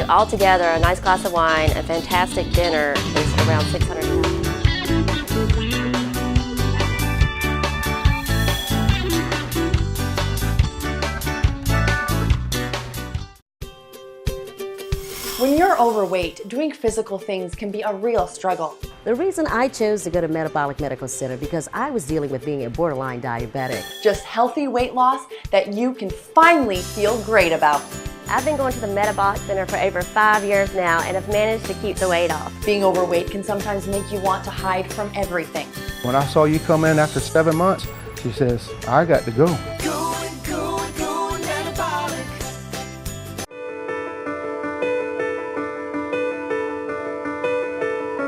altogether, a nice glass of wine, a fantastic dinner is around $600. When you're overweight, doing physical things can be a real struggle. The reason I chose to go to Metabolic Medical Center because I was dealing with being a borderline diabetic. Just healthy weight loss that you can finally feel great about. I've been going to the Metabolic Center for over 5 years now and have managed to keep the weight off. Being overweight can sometimes make you want to hide from everything. When I saw you come in after 7 months, she says, I got to go.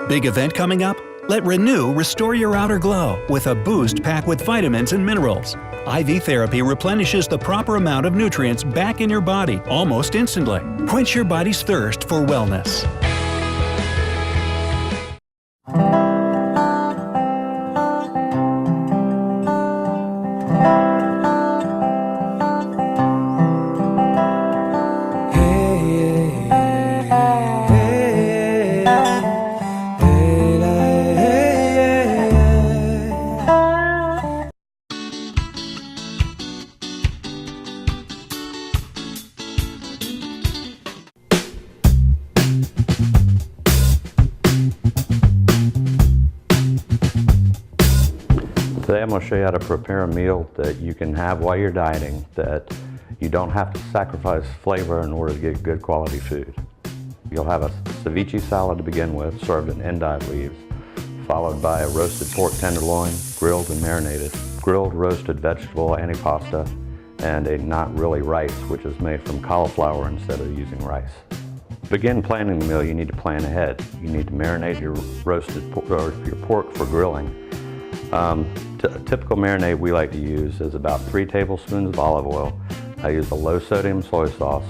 Big event coming up? Let Renew restore your outer glow with a boost packed with vitamins and minerals. IV therapy replenishes the proper amount of nutrients back in your body almost instantly. Quench your body's thirst for wellness. Today I'm going to show you how to prepare a meal that you can have while you're dieting, that you don't have to sacrifice flavor in order to get good quality food. You'll have a ceviche salad to begin with, served in endive leaves, followed by a roasted pork tenderloin, grilled and marinated, grilled roasted vegetable antipasta, and a not really rice, which is made from cauliflower instead of using rice. To begin planning the meal, you need to plan ahead. You need to marinate your roasted your pork for grilling. A typical marinade we like to use is about 3 tablespoons of olive oil. I use a low sodium soy sauce,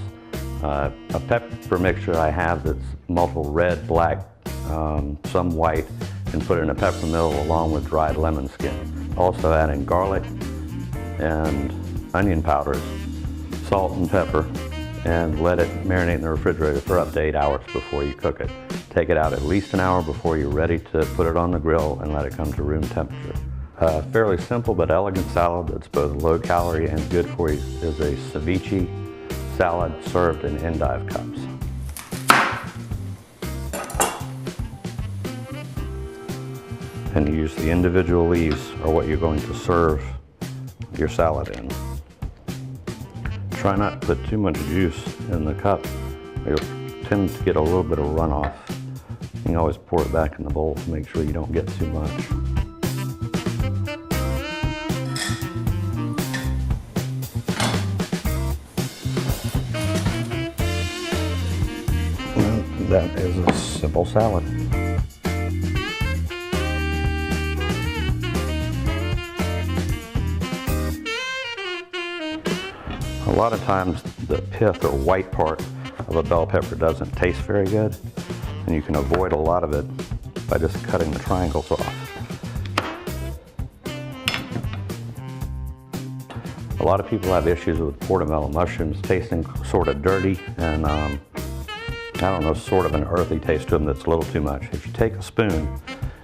a pepper mixture I have that's multiple red, black, some white, and put it in a pepper mill along with dried lemon skin. Also add in garlic and onion powders, salt and pepper, and let it marinate in the refrigerator for up to 8 hours before you cook it. Take it out at least an hour before you're ready to put it on the grill and let it come to room temperature. A fairly simple but elegant salad that's both low calorie and good for you is a ceviche salad served in endive cups. And you use the individual leaves are what you're going to serve your salad in. Try not to put too much juice in the cup. You'll tend to get a little bit of runoff. You can always pour it back in the bowl to make sure you don't get too much. And that is a simple salad. A lot of times the pith or white part of a bell pepper doesn't taste very good, and you can avoid a lot of it by just cutting the triangles off. A lot of people have issues with portobello mushrooms tasting sort of dirty and I don't know, sort of an earthy taste to them that's a little too much. If you take a spoon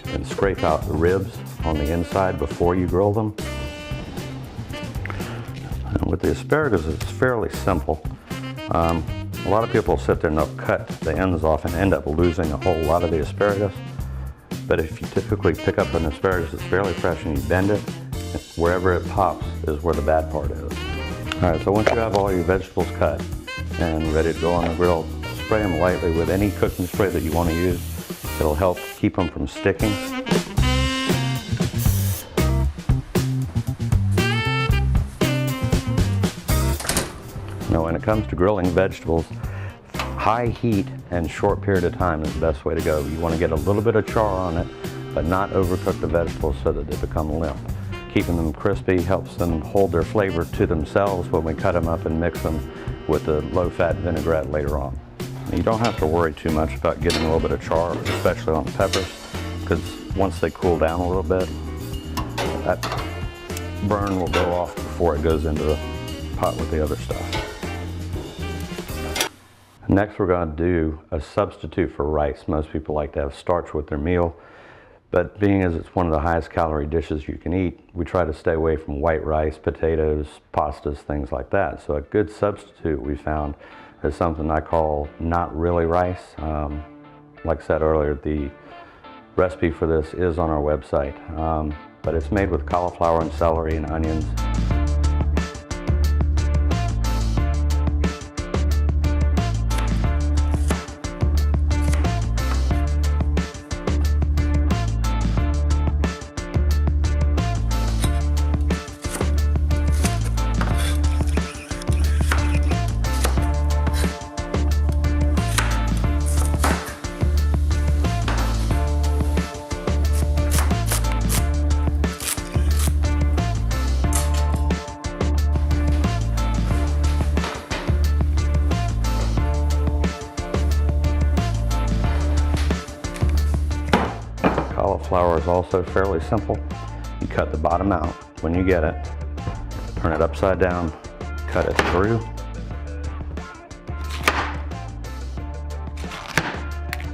and scrape out the ribs on the inside before you grill them, and with the asparagus, it's fairly simple. A lot of people sit there and they'll cut the ends off and end up losing a whole lot of the asparagus. But if you typically pick up an asparagus that's fairly fresh and you bend it, wherever it pops is where the bad part is. All right, so once you have all your vegetables cut and ready to go on the grill, spray them lightly with any cooking spray that you want to use. It'll help keep them from sticking. Now, when it comes to grilling vegetables, high heat and short period of time is the best way to go. You want to get a little bit of char on it, but not overcook the vegetables so that they become limp. Keeping them crispy helps them hold their flavor to themselves when we cut them up and mix them with the low-fat vinaigrette later on. You don't have to worry too much about getting a little bit of char, especially on the peppers, because once they cool down a little bit, that burn will go off before it goes into the pot with the other stuff. Next, we're going to do a substitute for rice. Most people like to have starch with their meal, but being as it's one of the highest calorie dishes you can eat, we try to stay away from white rice, potatoes, pastas, things like that. So a good substitute we found is something I call not really rice. Like I said earlier, the recipe for this is on our website, but it's made with cauliflower and celery and onions. Cauliflower is also fairly simple. You cut the bottom out. When you get it, turn it upside down, cut it through,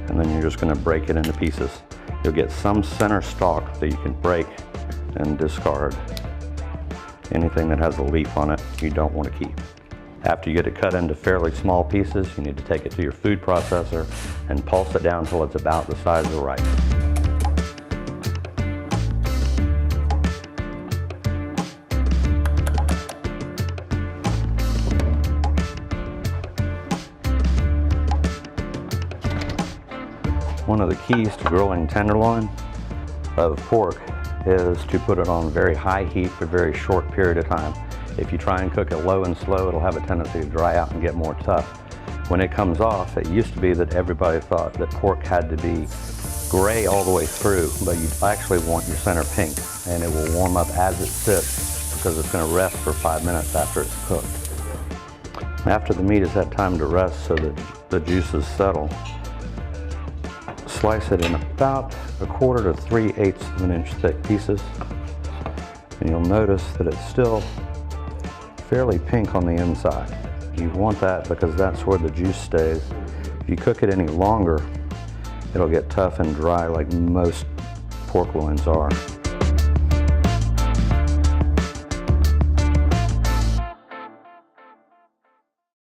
and then you're just going to break it into pieces. You'll get some center stalk that you can break and discard. Anything that has a leaf on it, you don't want to keep. After you get it cut into fairly small pieces, you need to take it to your food processor and pulse it down until it's about the size of the rice. One of the keys to grilling tenderloin of pork is to put it on very high heat for a very short period of time. If you try and cook it low and slow, it'll have a tendency to dry out and get more tough. When it comes off, it used to be that everybody thought that pork had to be gray all the way through, but you actually want your center pink, and it will warm up as it sits because it's going to rest for 5 minutes after it's cooked. After the meat has had time to rest so that the juices settle, slice it in about 1/4 to 3/8 of an inch thick pieces, and you'll notice that it's still fairly pink on the inside. You want that because that's where the juice stays. If you cook it any longer, it'll get tough and dry like most pork loins are.